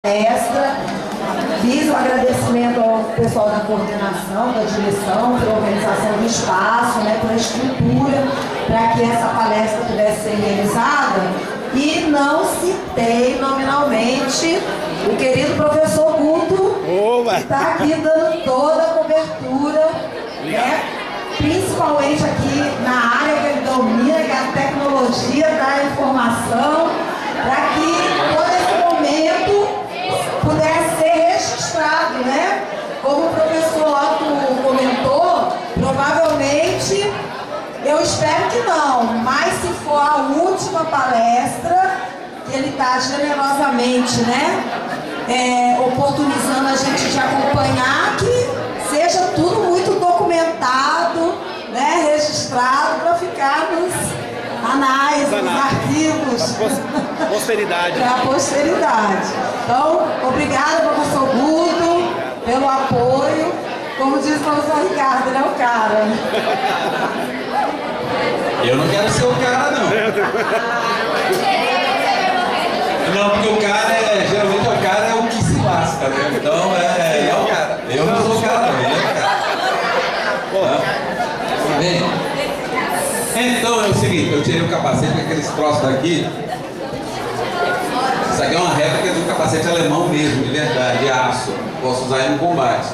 Palestra. Fiz um agradecimento ao pessoal da coordenação, da direção, pela organização do espaço, pela estrutura, para que essa palestra pudesse ser realizada. E não citei nominalmente o querido professor Guto, que está aqui dando toda a cobertura, principalmente aqui na área que ele domina, que é a tecnologia da informação, para que todo esse momento pudesse ser registrado, Como o professor Otto comentou, provavelmente, eu espero que não, mas se for a última palestra, que ele está generosamente, oportunizando a gente de acompanhar, que seja tudo muito documentado, registrado, para ficar nos anais, nos arquivos. Posteridade. Para a posteridade. Então, obrigada, professor Guto, pelo apoio. Como diz o professor Ricardo, ele é o cara. Eu não quero ser o cara, não. Não, porque o cara geralmente o cara é o que se lasca, Então é o cara. Eu não sou o cara, não. Ele é o cara. Bem, então é o seguinte, eu tirei o capacete, aqueles troços daqui. Isso aqui é uma réplica do capacete alemão mesmo, de verdade, de aço. Posso usar ele no combate.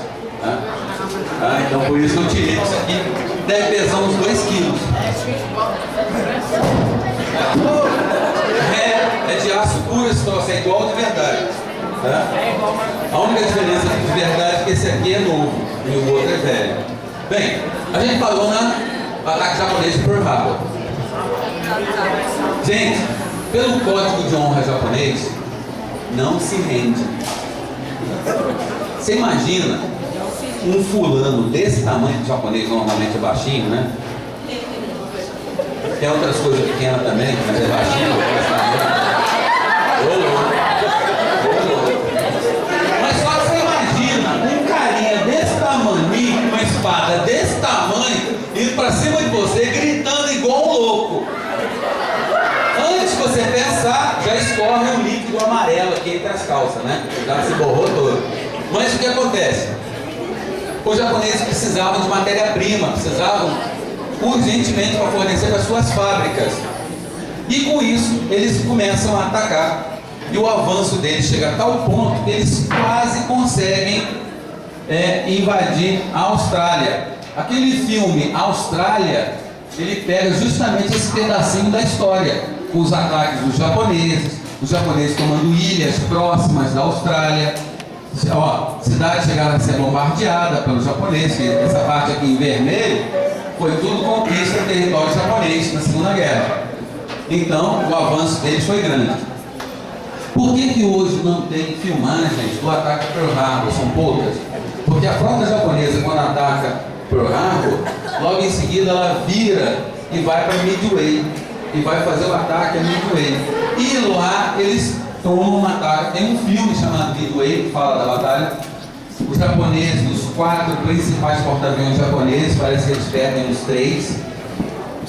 Então por isso eu tirei isso aqui. Deve pesar uns 2 quilos. É de aço puro esse troço, é igual de verdade. A única diferença de verdade é que esse aqui é novo e o outro é velho. Bem, a gente falou no ataque japonês de Pearl Harbor. Gente, pelo código de honra japonês, não se rende. Você imagina um fulano desse tamanho, de japonês normalmente é baixinho, Tem outras coisas pequenas também, mas é baixinho. Mas só que você imagina um carinha desse tamanho, com uma espada desse tamanho, indo pra cima de você, gritando igual um louco. Antes de você pensar, já escorre um líquido amarelo aqui entre as calças, Já se borrou todo. Mas o que acontece? Os japoneses precisavam de matéria-prima, precisavam urgentemente para fornecer para suas fábricas. E com isso, eles começam a atacar. E o avanço deles chega a tal ponto que eles quase conseguem invadir a Austrália. Aquele filme Austrália, ele pega justamente esse pedacinho da história, com os ataques dos japoneses, os japoneses tomando ilhas próximas da Austrália. Cidades chegaram a ser bombardeadas pelos japoneses, essa parte aqui em vermelho foi tudo conquista do território japonês na Segunda Guerra. Então, o avanço deles foi grande. Por que hoje não tem filmagens do ataque a Pearl Harbor? São poucas. Porque a frota japonesa, quando ataca Pearl Harbor, logo em seguida ela vira e vai para Midway, e vai fazer o ataque a Midway. E lá eles tomam um ataque. Tem um filme chamado Midway que fala da batalha. Os japoneses, os 4 principais porta-aviões japoneses, parece que eles perdem os 3.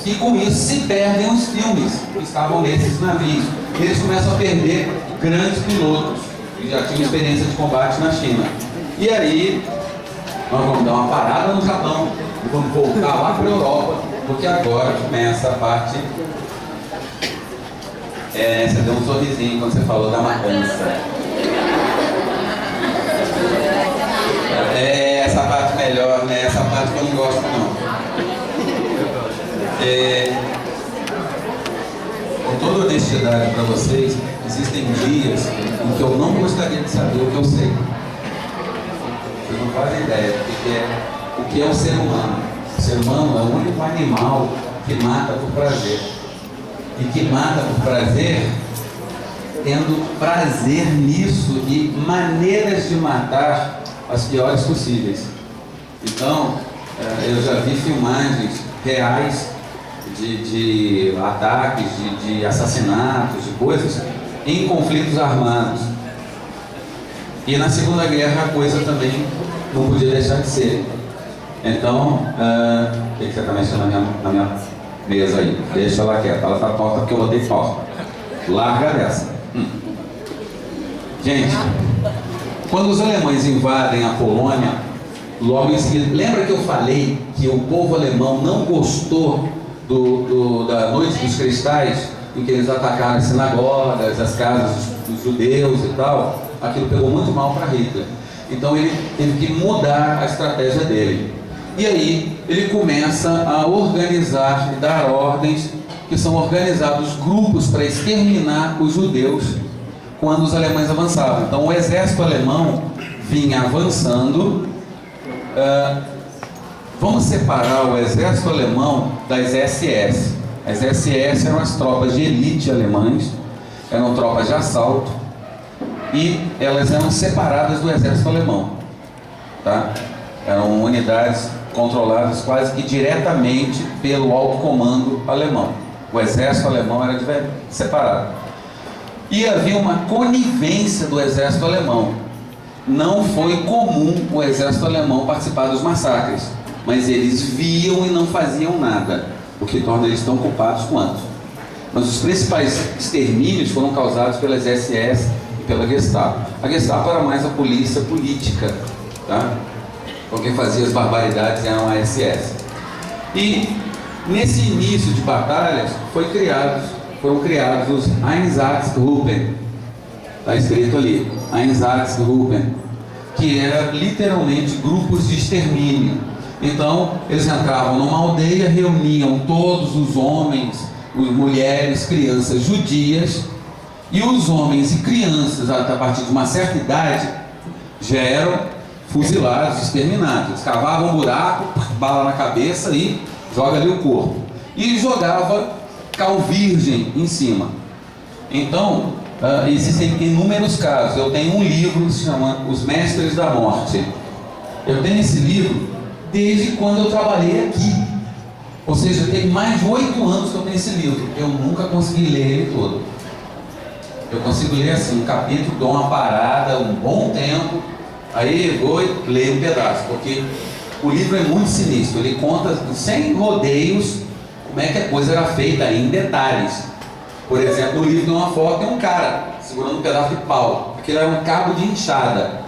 E com isso se perdem os filmes que estavam nesses navios. Eles começam a perder grandes pilotos que já tinham experiência de combate na China. E aí, nós vamos dar uma parada no Japão e vamos voltar lá para a Europa, porque agora começa a parte. Você deu um sorrisinho quando você falou da matança. Essa parte melhor, Essa parte que eu não gosto, não. Com toda honestidade para vocês, existem dias em que eu não gostaria de saber o que eu sei. Vocês não fazem ideia do que é o ser humano. O ser humano é o único animal que mata por prazer. E que mata por prazer, tendo prazer nisso e maneiras de matar as piores possíveis. Então, eu já vi filmagens reais de ataques, de assassinatos, de coisas em conflitos armados. E na Segunda Guerra a coisa também não podia deixar de ser. Então, o que você está mexendo na minha mesa aí? Deixa ela quieta, ela está torta porque eu botei pausa. Larga dessa. Gente, quando os alemães invadem a Polônia, logo em seguida, lembra que eu falei que o povo alemão não gostou da Noite dos Cristais, em que eles atacaram as sinagogas, as casas dos judeus e tal? Aquilo pegou muito mal para Hitler. Então ele teve que mudar a estratégia dele. E aí ele começa a organizar e dar ordens, que são organizados grupos para exterminar os judeus quando os alemães avançavam. Então o exército alemão vinha avançando. Vamos separar o exército alemão das SS. As SS eram as tropas de elite alemãs, eram tropas de assalto, e elas eram separadas do exército alemão, tá? Eram unidades controladas quase que diretamente pelo alto comando alemão. O exército alemão era separado. E havia uma conivência do exército alemão. Não foi comum o exército alemão participar dos massacres, mas eles viam e não faziam nada, o que torna eles tão culpados quanto. Mas os principais extermínios foram causados pelas SS e pela Gestapo. A Gestapo era mais a polícia política, tá? Porque fazia as barbaridades eram a SS. E nesse início de batalhas foram criados os Einsatzgruppen. Está escrito ali, Einsatzgruppen, que era literalmente grupos de extermínio. Então eles entravam numa aldeia, reuniam todos os homens, mulheres, crianças judias, e os homens e crianças a partir de uma certa idade já eram fuzilados, exterminados. Eles cavavam um buraco, bala na cabeça e joga ali o corpo. E jogava cal virgem em cima. Então, existem inúmeros casos. Eu tenho um livro que se chama Os Mestres da Morte. Eu tenho esse livro desde quando eu trabalhei aqui. Ou seja, tem mais de 8 anos que eu tenho esse livro. Eu nunca consegui ler ele todo. Eu consigo ler assim, um capítulo, dou uma parada, um bom tempo, aí vou e leio um pedaço, porque o livro é muito sinistro. Ele conta sem rodeios como é que a coisa era feita em detalhes. Por exemplo, no livro tem uma foto de um cara segurando um pedaço de pau. Aquilo era um cabo de enxada.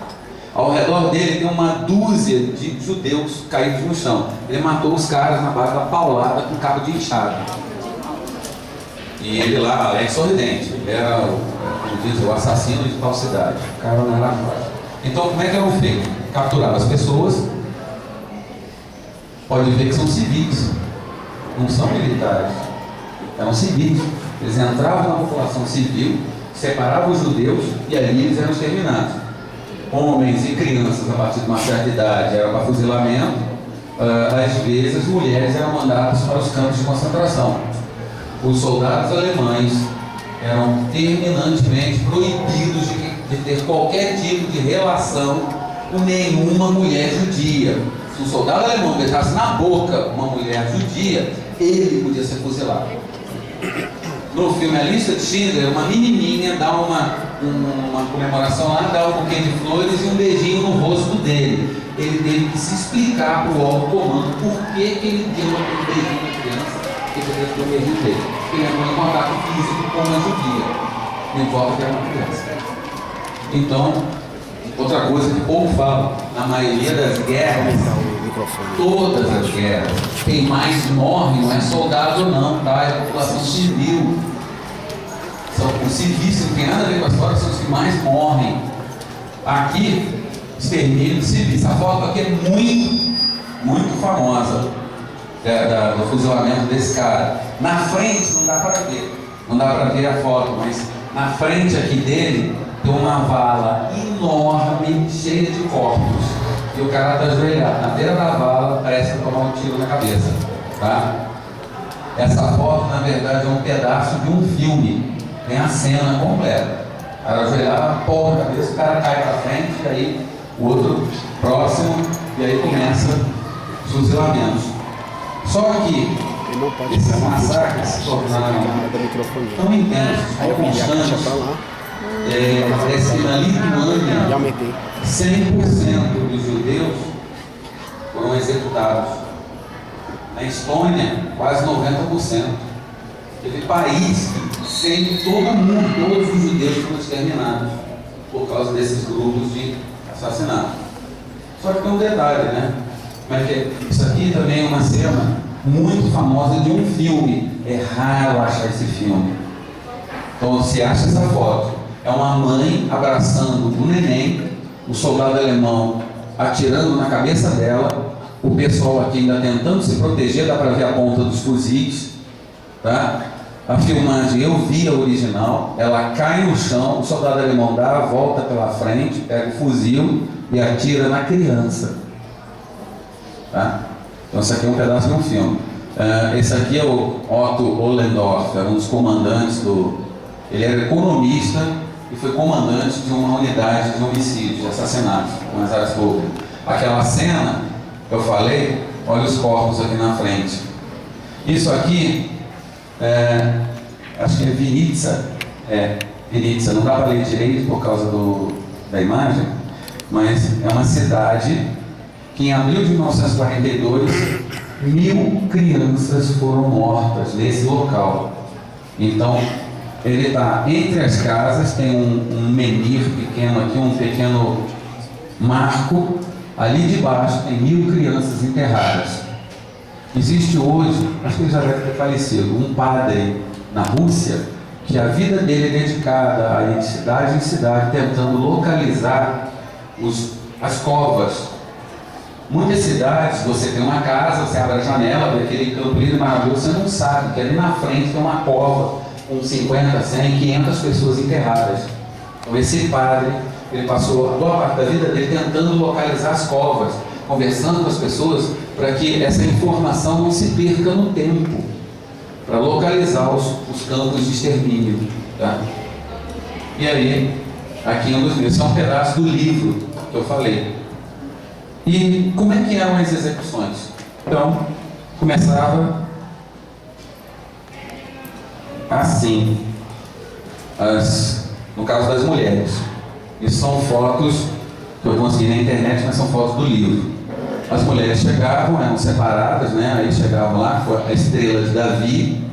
Ao redor dele tem uma dúzia de judeus caídos no chão. Ele matou os caras na base da paulada com cabo de enxada. E ele lá, é sorridente. Ele era, como diz, o assassino de tal cidade. O cara não era fácil. Então, como é que era o feito? Capturava as pessoas. Pode ver que são civis. Não são militares. Eram civis. Eles entravam na população civil, separavam os judeus e ali eles eram exterminados. Homens e crianças a partir de uma certa idade eram para fuzilamento. Às vezes as mulheres eram mandadas para os campos de concentração. Os soldados alemães eram terminantemente proibidos de ter qualquer tipo de relação com nenhuma mulher judia. Se um soldado alemão beijasse na boca uma mulher judia, ele podia ser fuzilado. No filme A Lista de Schindler, uma menininha dá uma comemoração lá, dá um buquê de flores e um beijinho no rosto dele. Ele teve que se explicar para o alto comando por que ele deu um beijinho na criança e ele deu um beijinho dele. Ele entrou em contato físico com uma judia, não importa que era uma criança. Então, outra coisa que o povo fala, na maioria das guerras, todas as guerras, quem mais morre não é soldado ou não, tá? É a população civil. Os civis, não tem nada a ver com a história, são os que mais morrem. Aqui, extermínio de civis. Essa foto aqui é muito famosa do fuzilamento desse cara. Na frente não dá para ver a foto, mas na frente aqui dele tem uma vala enorme, cheia de corpos. E o cara está ajoelhado na beira da vala, parece que tomar um tiro na cabeça, tá? Essa foto, na verdade, é um pedaço de um filme. Tem a cena completa. O cara ajoelhado, pô na cabeça, o cara cai para frente, e aí o outro próximo, e aí começa os fuzilamentos. Só que esses massacres se tornaram tão intensos, tão constantes. Parece que na Lituânia 100% dos judeus foram executados. Na Estônia, quase 90%. Teve país que todo mundo, todos os judeus foram exterminados. por causa desses grupos de assassinato. Só que tem um detalhe, né? Como é que é? Isso aqui também é uma cena muito famosa de um filme. É raro achar esse filme. Então você acha essa foto. É uma mãe abraçando o neném, o soldado alemão atirando na cabeça dela, o pessoal aqui ainda tentando se proteger, dá para ver a ponta dos fuzis, tá? A filmagem, eu vi a original, ela cai no chão, o soldado alemão dá a volta pela frente, pega o fuzil e atira na criança. Tá? Então esse aqui é um pedaço de um filme. Esse aqui é o Otto Ollendorf, era um dos comandantes ele era economista e foi comandante de uma unidade de homicídios, de assassinatos, com as áreas públicas. Aquela cena, eu falei, olha os corpos aqui na frente. Isso aqui, acho que é Vinícius, Vinícius, não dá para ler direito por causa da imagem, mas é uma cidade que em abril de 1942, 1.000 crianças foram mortas nesse local. Então, ele está entre as casas, tem um menhir pequeno aqui, um pequeno marco, ali de baixo tem 1.000 crianças enterradas. Existe hoje, acho que ele já deve ter falecido, um padre na Rússia, que a vida dele é dedicada a ir de cidade em cidade, tentando localizar as covas. Muitas cidades, você tem uma casa, você abre a janela, vê aquele campo lindo e maravilhoso, você não sabe que ali na frente tem uma cova com 50, 100, 500 pessoas enterradas. Então esse padre, ele passou a boa parte da vida dele tentando localizar as covas, conversando com as pessoas, para que essa informação não se perca no tempo, para localizar os campos de extermínio. Tá? E aí, aqui um dos meus, esse é um pedaço do livro que eu falei. E como é que eram as execuções? Então, começava assim, no caso das mulheres. Isso são fotos que eu consegui na internet, mas são fotos do livro. As mulheres chegavam, eram separadas, né? Aí chegavam lá, a estrela de Davi.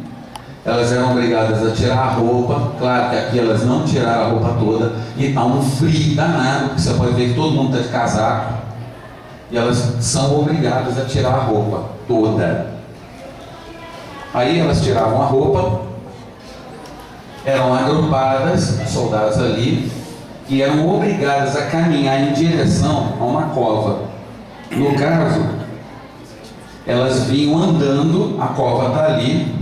Elas eram obrigadas a tirar a roupa. Claro que aqui elas não tiraram a roupa toda. E há um frio danado, porque você pode ver que todo mundo está de casaco. E elas são obrigadas a tirar a roupa toda. Aí elas tiravam a roupa, eram agrupadas, soldados ali, e eram obrigadas a caminhar em direção a uma cova. No caso, elas vinham andando, a cova está ali,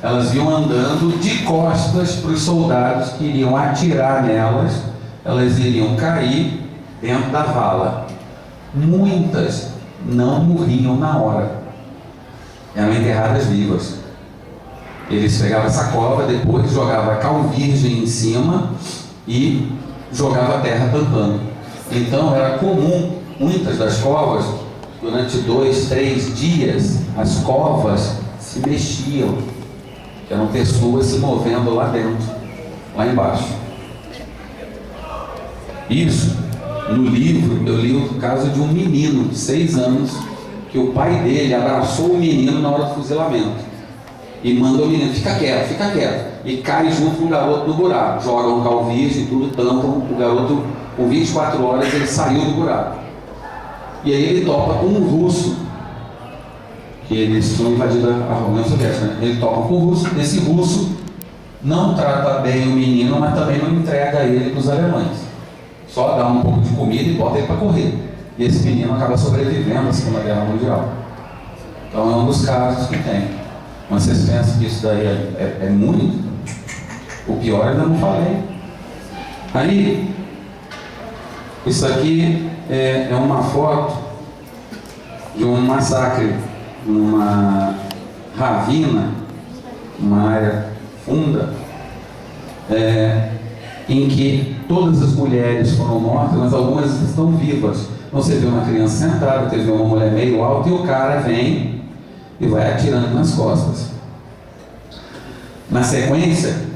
elas vinham andando de costas para os soldados que iriam atirar nelas, elas iriam cair dentro da vala. Muitas não morriam na hora, eram enterradas vivas. Eles pegavam essa cova, depois jogavam a cal virgem em cima e jogavam a terra tampando. Então era comum, muitas das covas, durante 2, 3 dias, as covas se mexiam, eram pessoas se movendo lá dentro, lá embaixo. Isso, no livro, eu li o caso de um menino de 6 anos, que o pai dele abraçou o menino na hora do fuzilamento e manda o menino, fica quieto, e cai junto com o garoto no buraco, jogam um cal virgem, tudo, tampam, o garoto, com 24 horas, ele saiu do buraco. E aí ele topa com um russo, que eles tinham invadido a União Soviética, né? Ele topa com o russo, esse russo não trata bem o menino, mas também não entrega ele para os alemães. Só dá um pouco de comida e bota ele para correr. E esse menino acaba sobrevivendo à Segunda Guerra Mundial. Então é um dos casos que tem. Mas vocês pensam que isso daí é muito? O pior eu ainda não falei. Aí, isso aqui é uma foto de um massacre numa ravina, uma área funda, em que todas as mulheres foram mortas, mas algumas estão vivas. Então você vê uma criança sentada, você vê uma mulher meio alta e o cara vem e vai atirando nas costas. Na sequência,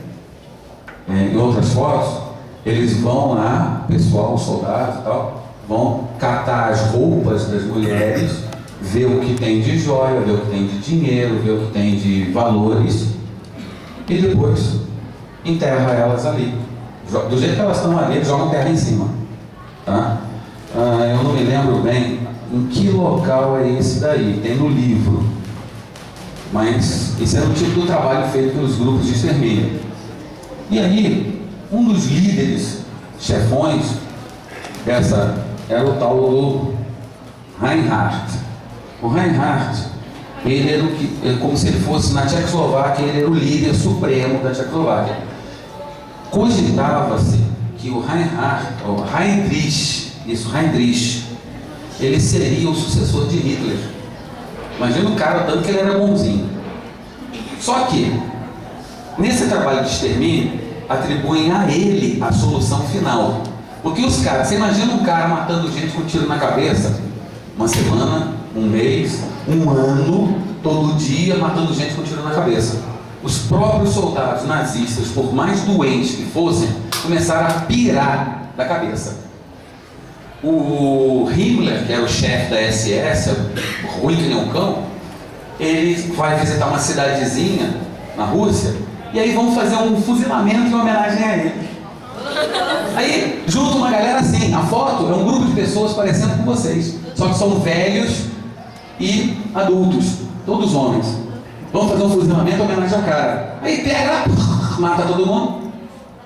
em outras fotos, eles vão lá, pessoal, os soldados e tal, vão catar as roupas das mulheres, ver o que tem de joia, ver o que tem de dinheiro, ver o que tem de valores, e depois enterra elas ali, Do jeito que elas estão ali, eles jogam terra em cima. Tá? Eu não me lembro bem em que local é esse daí, tem no livro. Mas esse era o tipo do trabalho feito pelos grupos de extermínio. E aí, um dos líderes, chefões, era o tal do Reinhardt. O Reinhardt, ele era como se ele fosse na Tchecoslováquia, ele era o líder supremo da Tchecoslováquia. Cogitava-se que o Heinrich, ele seria o sucessor de Hitler. Imagina o cara tanto que ele era bonzinho. Só que, nesse trabalho de extermínio, atribuem a ele a solução final. Porque os caras, você imagina um cara matando gente com um tiro na cabeça, uma semana, um mês, um ano, todo dia matando gente com um tiro na cabeça. Os próprios soldados nazistas, por mais doentes que fossem, começaram a pirar da cabeça. O Himmler, que era o chefe da SS, ruim que nem um cão, ele vai visitar uma cidadezinha na Rússia, e aí vão fazer um fuzilamento em homenagem a ele. Aí junta uma galera assim, a foto é um grupo de pessoas parecendo com vocês, só que são velhos e adultos, todos homens. Vamos fazer um fuzilamento em homenagem ao cara. Aí pega, mata todo mundo.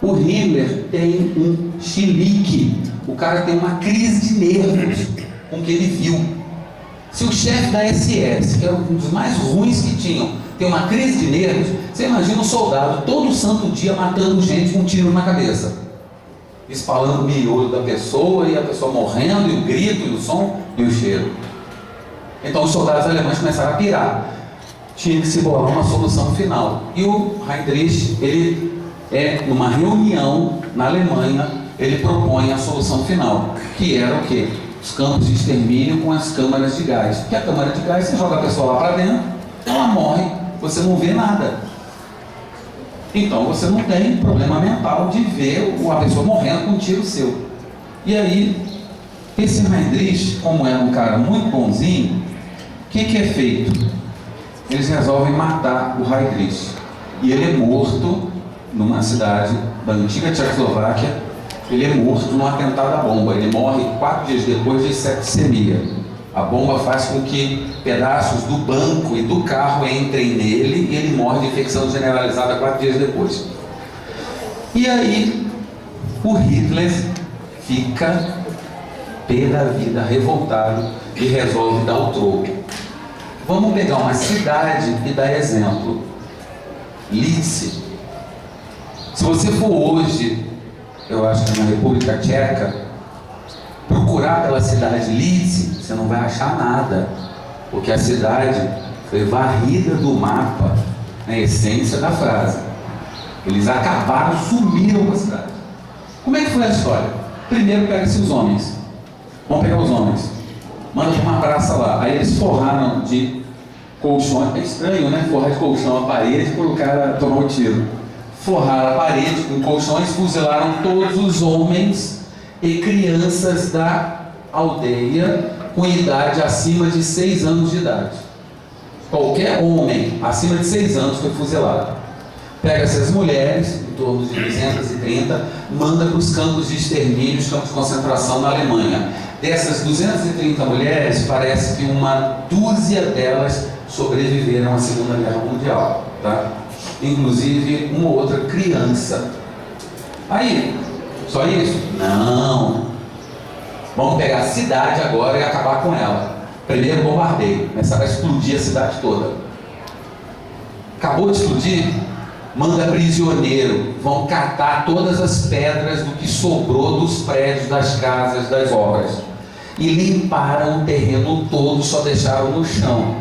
O Himmler tem um chilique. O cara tem uma crise de nervos com o que ele viu. Se o chefe da SS, que era um dos mais ruins que tinham, tem uma crise de nervos, você imagina um soldado todo santo dia matando gente com um tiro na cabeça, espalhando o miolo da pessoa, e a pessoa morrendo, e o grito, e o som, e o cheiro. Então os soldados alemães começaram a pirar. Tinha que se bolar uma solução final. E o Heinrich, ele numa reunião na Alemanha, ele propõe a solução final, que era o quê? Os campos de extermínio com as câmaras de gás. Porque a câmara de gás, você joga a pessoa lá para dentro, ela morre, você não vê nada. Então você não tem problema mental de ver a pessoa morrendo com um tiro seu. E aí, esse Heinrich, como era um cara muito bonzinho, o que é feito? Eles resolvem matar o Heinrich. E ele é morto numa cidade da antiga Tchecoslováquia. Ele é morto num atentado à bomba. Ele morre 4 dias depois de septicemia. A bomba faz com que pedaços do banco e do carro entrem nele, e ele morre de infecção generalizada 4 dias depois. E aí o Hitler fica pé da vida, revoltado, e resolve dar o troco. Vamos pegar uma cidade e dar exemplo. Lince. Se você for hoje, eu acho que na República Tcheca, procurar pela cidade Lince, você não vai achar nada, porque a cidade foi varrida do mapa, na essência da frase. Eles acabaram, sumiram com a cidade. Como é que foi a história? Primeiro pega-se os homens. Vamos pegar os homens. Manda para uma praça lá. Aí eles forraram de colchões. É estranho, né? Forrar de colchão a parede para o cara tomar o tiro. Forraram a parede com colchões, fuzilaram todos os homens e crianças da aldeia com idade acima de 6 anos de idade. Qualquer homem acima de 6 anos foi fuzilado. Pega-se as mulheres, em torno de 230, manda para os campos de extermínio, os campos de concentração na Alemanha. Dessas 230 mulheres, parece que uma dúzia delas sobreviveram à Segunda Guerra Mundial, tá? Inclusive uma outra criança. Aí, só isso? Não. Vamos pegar a cidade agora e acabar com ela. Primeiro bombardeio, começaram a explodir a cidade toda. Acabou de explodir? Manda prisioneiro, vão catar todas as pedras do que sobrou dos prédios, das casas, das obras. E limparam o terreno todo, só deixaram no chão.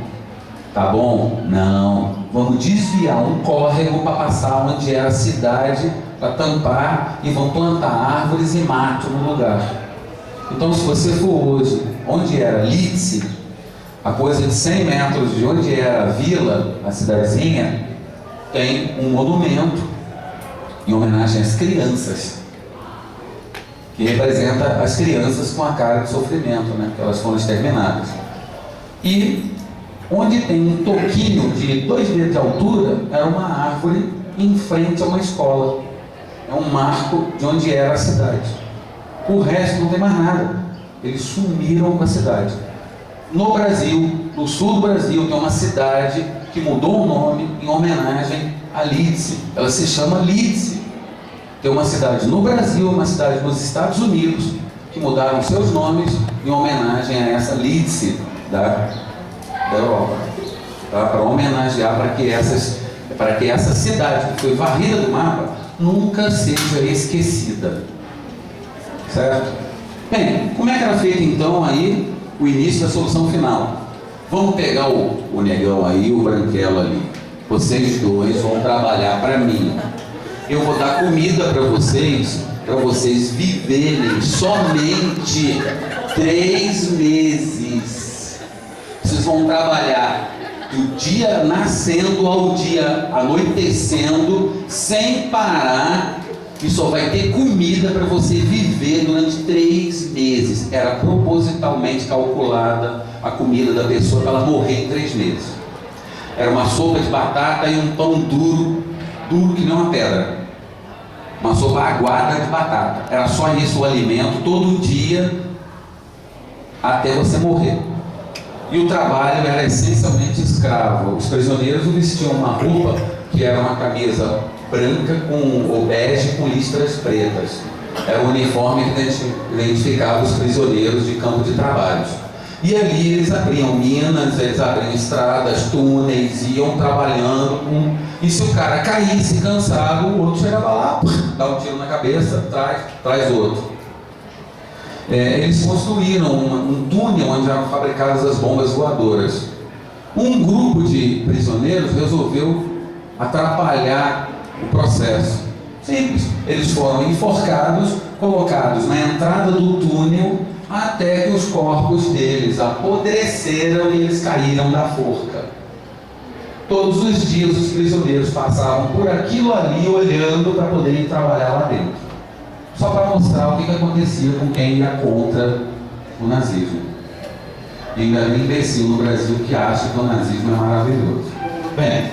Tá bom? Não. Vamos desviar um córrego para passar onde era a cidade, para tampar, e vão plantar árvores e mato no lugar. Então, se você for hoje, onde era Lince, a coisa de 100 metros de onde era a vila, a cidadezinha, tem um monumento em homenagem às crianças, que representa as crianças com a cara de sofrimento, né? Porque elas foram exterminadas. E onde tem um toquinho de 2 metros de altura, era uma árvore em frente a uma escola. É um marco de onde era a cidade. O resto não tem mais nada. Eles sumiram com a cidade. No Brasil, no sul do Brasil, tem uma cidade que mudou o nome em homenagem a Lídice. Ela se chama Lídice. Tem uma cidade no Brasil, uma cidade nos Estados Unidos, que mudaram seus nomes em homenagem a essa Lídice da Europa. Tá? Para homenagear, para que essa cidade que foi varrida do mapa nunca seja esquecida. Certo? Bem, como é que era feito então aí o início da solução final? Vamos pegar o negão aí, o branquelo ali. Vocês dois vão trabalhar para mim. Eu vou dar comida para vocês viverem somente 3 meses. Vocês vão trabalhar do dia nascendo ao dia anoitecendo, sem parar, e só vai ter comida para você viver durante 3 meses. Era propositalmente calculada a comida da pessoa para ela morrer em 3 meses. Era uma sopa de batata e um pão duro que nem uma pedra. Uma sopa aguada de batata. Era só isso o alimento, todo dia, até você morrer. E o trabalho era essencialmente escravo. Os prisioneiros vestiam uma roupa que era uma camisa branca ou bege com listras pretas. Era o uniforme que identificava os prisioneiros de campo de trabalhos. E ali eles abriam minas, eles abriam estradas, túneis, iam trabalhando. E se o cara caísse cansado, o outro chegava lá, dá um tiro na cabeça, traz outro. Eles construíram um túnel onde eram fabricadas as bombas voadoras. Um grupo de prisioneiros resolveu atrapalhar o processo. Simples. Eles foram enforcados, colocados na entrada do túnel, até que os corpos deles apodreceram e eles caíram da forca. Todos os dias os prisioneiros passavam por aquilo ali, olhando para poderem trabalhar lá dentro. Só para mostrar o que acontecia com quem ia contra o nazismo. E ainda tem imbecil no Brasil que acha que o nazismo é maravilhoso. Bem,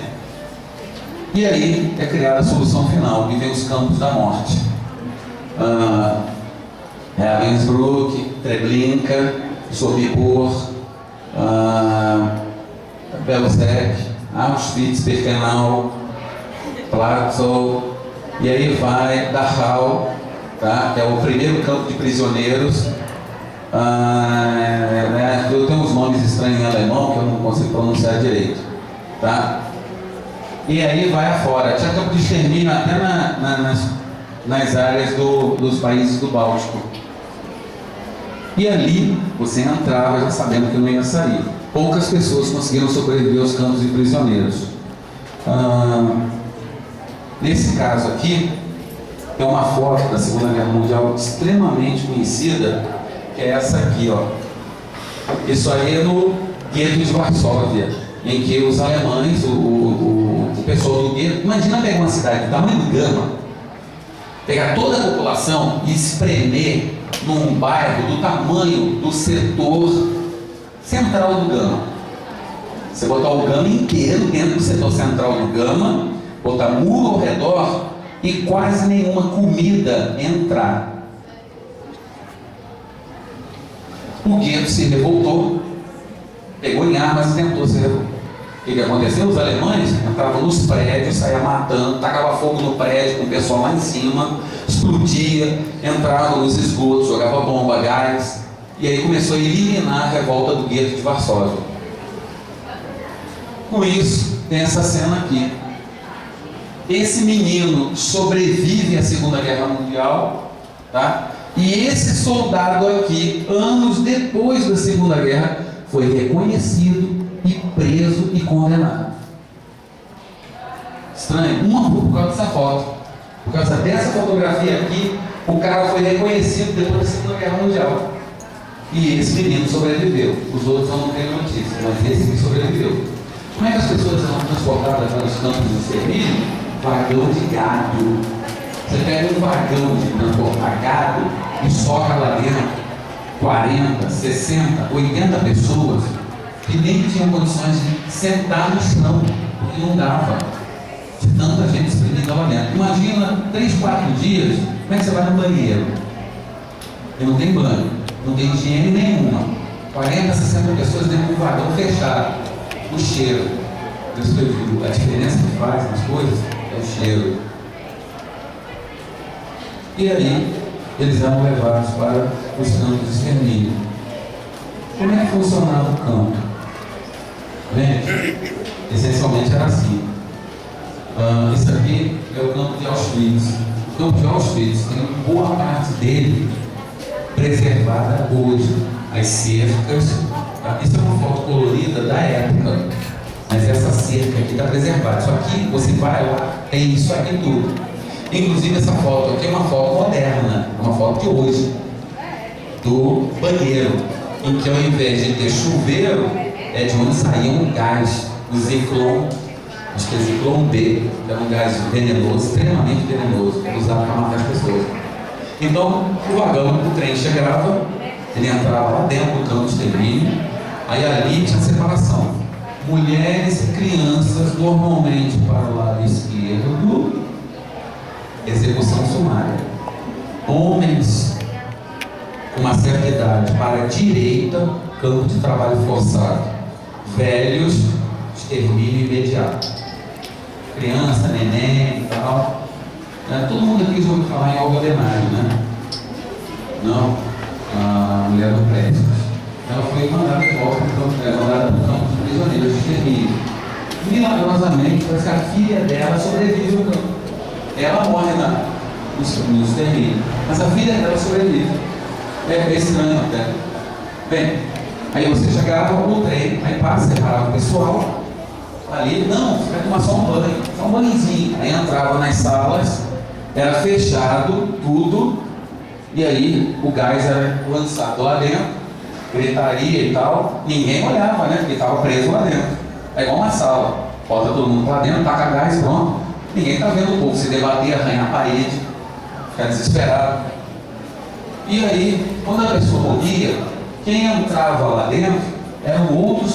e aí é criada a solução final, que vem os campos da morte. Ravensbrück, Treblinka, Sobibor, Belzec, Auschwitz, Birkenau, Platzow, e aí vai Dachau, tá? Que é o primeiro campo de prisioneiros. Eu tenho uns nomes estranhos em alemão que eu não consigo pronunciar direito, tá? E aí vai afora. Tinha campo de extermínio até nas áreas dos países do Báltico. E ali você entrava já sabendo que não ia sair. Poucas pessoas conseguiram sobreviver aos campos de prisioneiros. Nesse caso aqui, tem uma foto da Segunda Guerra Mundial extremamente conhecida, que é essa aqui, ó. Isso aí é no gueto de Varsóvia, em que os alemães, o pessoal do gueto, imagina pegar uma cidade do tamanho do Gama, pegar toda a população e espremer num bairro do tamanho do setor central do Gama. Você botar o Gama inteiro dentro do setor central do Gama, botar muro ao redor e quase nenhuma comida entrar. O gueto se revoltou, pegou em armas e tentou se revoltar. O que aconteceu? Os alemães entravam nos prédios, saíam matando, tacavam fogo no prédio com o pessoal lá em cima, explodia, entravam nos esgotos, jogava bomba, gás, e aí começou a eliminar a revolta do gueto de Varsóvia. Com isso, tem essa cena aqui. Esse menino sobrevive à Segunda Guerra Mundial, tá? E esse soldado aqui, anos depois da Segunda Guerra, foi reconhecido e preso e condenado. Estranho, por causa dessa foto. Por causa dessa fotografia aqui, o cara foi reconhecido depois da Segunda Guerra Mundial. E esse menino sobreviveu. Os outros eu não tenho notícia, mas esse que sobreviveu. Como é que as pessoas são transportadas para os campos de extermínio? Vagão de gado. Você pega um vagão de transportar gado e soca lá dentro 40, 60, 80 pessoas que nem tinham condições de sentar no chão, porque não dava. de tanta gente espremida lá dentro. Imagina 3, 4 dias, como é que você vai no banheiro? E não tem banho, não tem higiene nenhuma. 40, 60 pessoas dentro de um vagão fechado. O cheiro. Por isso que eu digo, a diferença que faz nas coisas é o cheiro. E aí, eles eram levados para os campos de extermínio. Como é que funcionava o campo? Gente, essencialmente era assim. Isso aqui é o campo de Auschwitz. O campo de Auschwitz tem boa parte dele preservada hoje. As cercas, tá? Isso é uma foto colorida da época, mas essa cerca aqui está preservada. Só que você vai lá, tem isso aqui tudo. Inclusive essa foto aqui é uma foto moderna, uma foto de hoje, do banheiro, em que ao invés de ter chuveiro, é de onde saía um gás, o Zyklon, acho que é Zyklon B, que é um gás venenoso, extremamente venenoso, usado para matar as pessoas. Então, o vagão do trem chegava, ele entrava lá dentro do campo de extermínio, aí ali tinha separação. Mulheres e crianças, normalmente para o lado esquerdo, execução sumária. Homens com uma certa idade para a direita, campo de trabalho forçado. Velhos, extermínio imediato. Criança, neném e tal. Todo mundo aqui já ouviu falar em Olga Benário, né? Não? A mulher do Prestes. Ela foi mandada de volta para o campo de prisioneiros de extermínio. Milagrosamente, parece que a filha dela sobrevive ao campo. Ela morre no extermínio, mas a filha dela sobrevive. É estranho até. Bem, aí você chegava no trem, aí passa, separava o pessoal. Ali, não, você vai tomar só um banho, só um banhozinho. Aí entrava nas salas, era fechado tudo, e aí o gás era lançado lá dentro, gritaria e tal, ninguém olhava, né? Porque estava preso lá dentro. É igual uma sala, bota todo mundo lá dentro, taca gás, pronto. Ninguém está vendo o povo se debater, arranhar a parede, ficar desesperado. E aí, quando a pessoa morria, quem entrava lá dentro eram outros